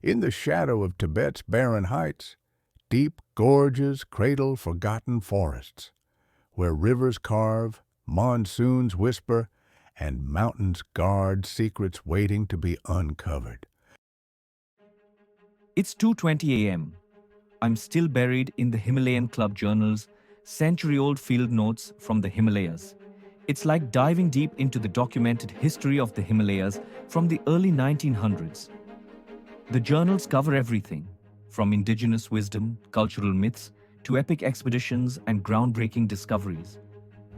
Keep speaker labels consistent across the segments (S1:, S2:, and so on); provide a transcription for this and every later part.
S1: In the shadow of Tibet's barren heights, deep gorges cradle forgotten forests, where rivers carve, monsoons whisper, and mountains guard secrets waiting to be uncovered.
S2: It's 2:20 a.m. I'm still buried in the Himalayan Club Journals, century-old field notes from the Himalayas. It's like diving deep into the documented history of the Himalayas from the early 1900s. The journals cover everything, from indigenous wisdom, cultural myths, to epic expeditions and groundbreaking discoveries.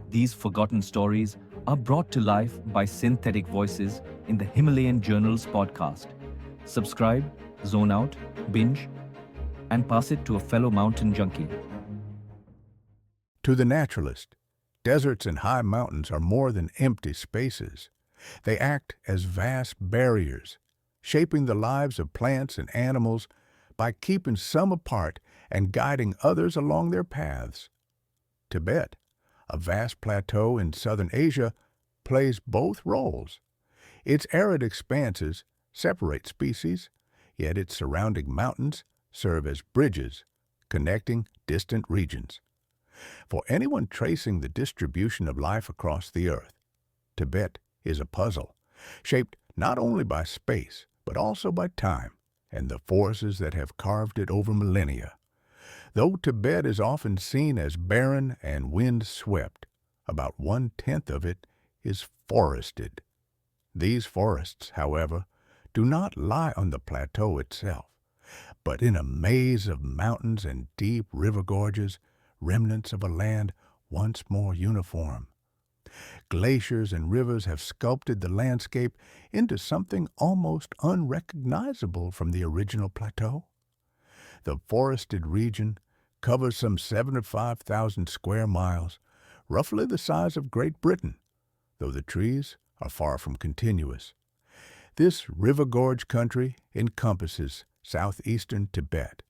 S2: These forgotten stories are brought to life by synthetic voices in the Himalayan Journals podcast. Subscribe, zone out, binge, and pass it to a fellow mountain junkie.
S1: To the naturalist, deserts and high mountains are more than empty spaces. They act as vast barriers, shaping the lives of plants and animals by keeping some apart and guiding others along their paths. Tibet, a vast plateau in southern Asia, plays both roles. Its arid expanses separate species, yet its surrounding mountains serve as bridges connecting distant regions. For anyone tracing the distribution of life across the earth, Tibet is a puzzle, shaped not only by space, but also by time and the forces that have carved it over millennia. Though Tibet is often seen as barren and wind-swept, about 1/10 of it is forested. These forests, however, do not lie on the plateau itself, but in a maze of mountains and deep river gorges, remnants of a land once more uniform. Glaciers and rivers have sculpted the landscape into something almost unrecognizable from the original plateau. The forested region covers some 75,000 square miles, roughly the size of Great Britain, though the trees are far from continuous. This river gorge country encompasses southeastern Tibet,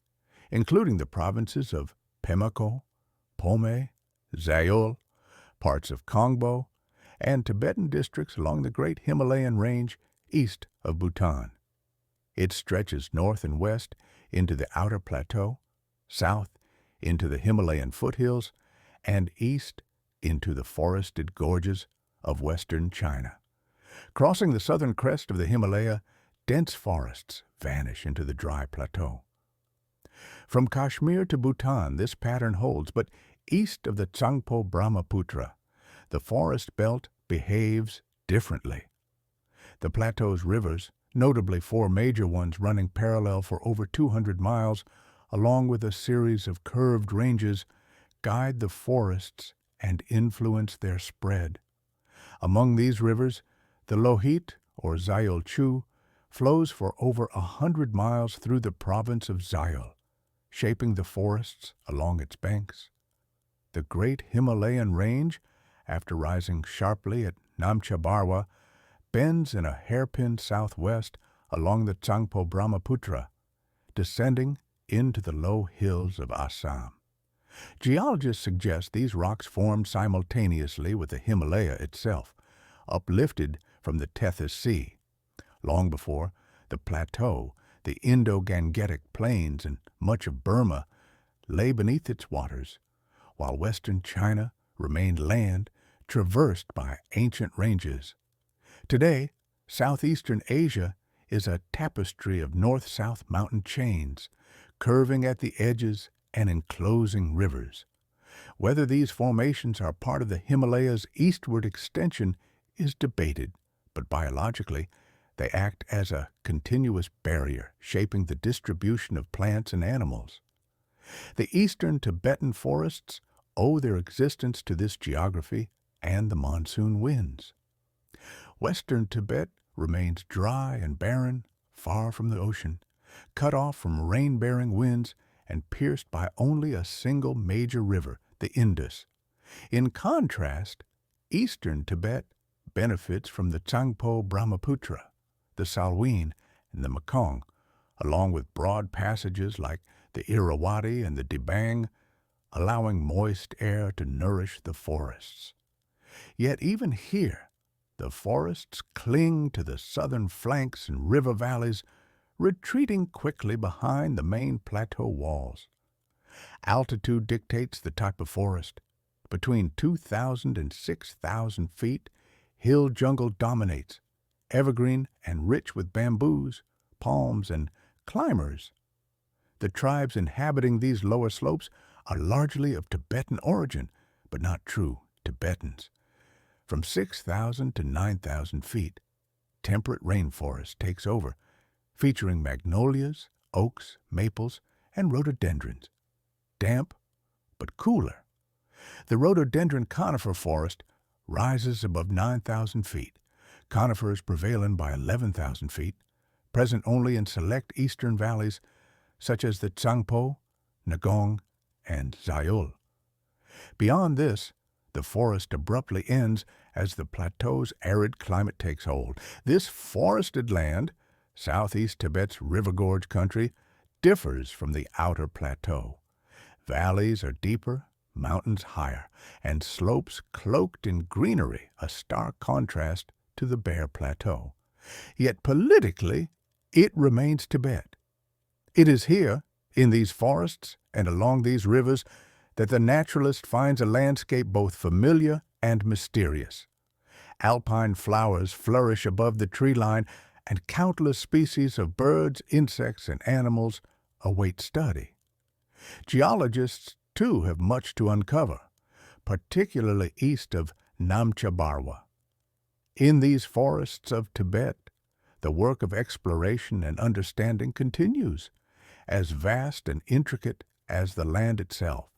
S1: including the provinces of Pemako, Pome, Zayul, parts of Tsangpo, and Tibetan districts along the Great Himalayan Range east of Bhutan. It stretches north and west into the outer plateau, south into the Himalayan foothills, and east into the forested gorges of western China. Crossing the southern crest of the Himalaya, dense forests vanish into the dry plateau. From Kashmir to Bhutan, this pattern holds, but east of the Tsangpo Brahmaputra, the forest belt behaves differently. The plateau's rivers, notably 4 major ones running parallel for over 200 miles, along with a series of curved ranges, guide the forests and influence their spread. Among these rivers, the Lohit, or Zayul Chu, flows for over 100 miles through the province of Zayul, shaping the forests along its banks. The Great Himalayan Range, after rising sharply at Namcha, bends in a hairpin southwest along the Tsangpo Brahmaputra, descending into the low hills of Assam. Geologists suggest these rocks formed simultaneously with the Himalaya itself, uplifted from the Tethys Sea. Long before, the plateau, the Indo-Gangetic Plains, and much of Burma lay beneath its waters, while western China remained land traversed by ancient ranges. Today, southeastern Asia is a tapestry of north-south mountain chains, curving at the edges and enclosing rivers. Whether these formations are part of the Himalaya's eastward extension is debated, but biologically, they act as a continuous barrier shaping the distribution of plants and animals. The eastern Tibetan forests owe their existence to this geography and the monsoon winds. Western Tibet remains dry and barren, far from the ocean, cut off from rain-bearing winds and pierced by only a single major river, the Indus. In contrast, eastern Tibet benefits from the Tsangpo Brahmaputra, the Salween, and the Mekong, along with broad passages like the Irrawaddy and the Dibang, allowing moist air to nourish the forests. Yet even here, the forests cling to the southern flanks and river valleys, retreating quickly behind the main plateau walls. Altitude dictates the type of forest. Between 2,000 and 6,000 feet, hill jungle dominates, evergreen and rich with bamboos, palms, and climbers. The tribes inhabiting these lower slopes are largely of Tibetan origin, but not true Tibetans. From 6,000 to 9,000 feet, temperate rainforest takes over, featuring magnolias, oaks, maples, and rhododendrons. Damp, but cooler. The rhododendron conifer forest rises above 9,000 feet. Conifers prevail by 11,000 feet, present only in select eastern valleys such as the Tsangpo, Ngong, and Zayul. Beyond this, the forest abruptly ends as the plateau's arid climate takes hold. This forested land, southeast Tibet's river gorge country, differs from the outer plateau. Valleys are deeper, mountains higher, and slopes cloaked in greenery, a stark contrast to the bare plateau. Yet politically, it remains Tibet. It is here, in these forests and along these rivers, that the naturalist finds a landscape both familiar and mysterious. Alpine flowers flourish above the tree line, and countless species of birds, insects, and animals await study. Geologists, too, have much to uncover, particularly east of Namcha. In these forests of Tibet, the work of exploration and understanding continues, as vast and intricate as the land itself.